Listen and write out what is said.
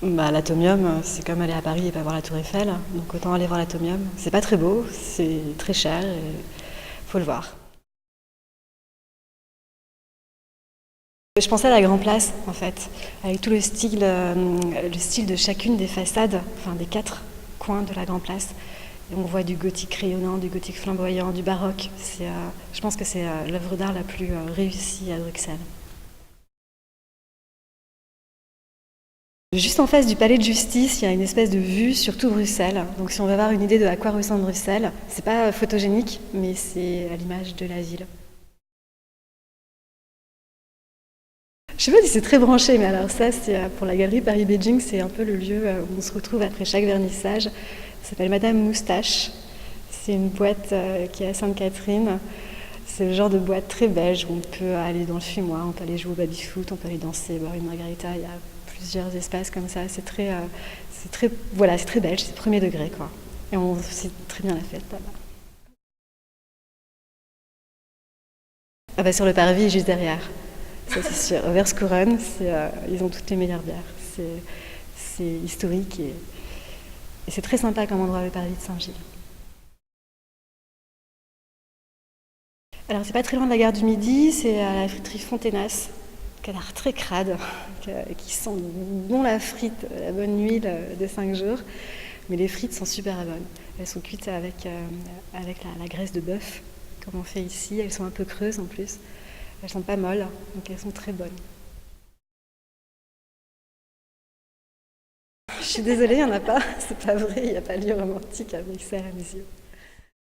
Bah, l'Atomium, c'est comme aller à Paris et pas voir la Tour Eiffel, donc autant aller voir l'Atomium. C'est pas très beau, c'est très cher et faut le voir. Je pensais à la Grand Place, en fait, avec tout le style de chacune des façades, enfin des 4 coins de la Grand Place. Et on voit du gothique rayonnant, du gothique flamboyant, du baroque. Je pense que c'est l'œuvre d'art la plus réussie à Bruxelles. Juste en face du palais de justice, il y a une espèce de vue sur tout Bruxelles. Donc si on veut avoir une idée de à quoi ressemble Bruxelles, c'est pas photogénique, mais c'est à l'image de la ville. Je sais pas si c'est très branché, mais alors ça, c'est pour la galerie Paris-Beijing, c'est un peu le lieu où on se retrouve après chaque vernissage. Ça s'appelle Madame Moustache. C'est une boîte qui est à Sainte-Catherine. C'est le genre de boîte très belge où on peut aller dans le fumoir, on peut aller jouer au baby-foot, on peut aller danser, boire une margarita. Il y a plusieurs espaces comme ça. Voilà, c'est très belge, c'est premier degré, quoi. Et on sait très bien la fête là-bas. Ah bah sur le parvis, juste derrière. Ça c'est sûr. Verscouronne, ils ont toutes les meilleures bières. C'est historique et c'est très sympa comme endroit le parvis de Saint-Gilles. Alors c'est pas très loin de la gare du Midi, c'est à la friterie Fontenas, qui a l'air très crade, qui sent bon la frite, la bonne huile de 5 jours. Mais les frites sont super bonnes. Elles sont cuites avec la graisse de bœuf, comme on fait ici. Elles sont un peu creuses en plus. Elles sont pas molles, donc elles sont très bonnes. Je suis désolée, il n'y en a pas. C'est pas vrai, il n'y a pas de lieu romantique à Bruxelles à mes yeux.